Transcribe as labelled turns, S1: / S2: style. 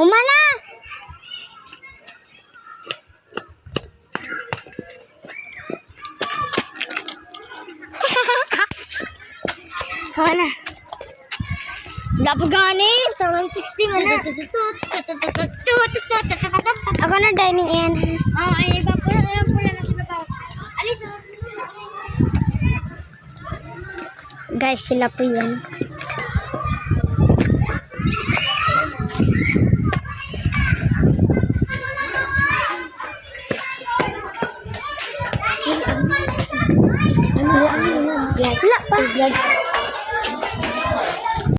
S1: Humana! Humana. Wala pa gani. 160 man na. Ako na dining yan.
S2: Oh, ay iba po na na si Papa. Alis.
S1: Guys, sila po yan.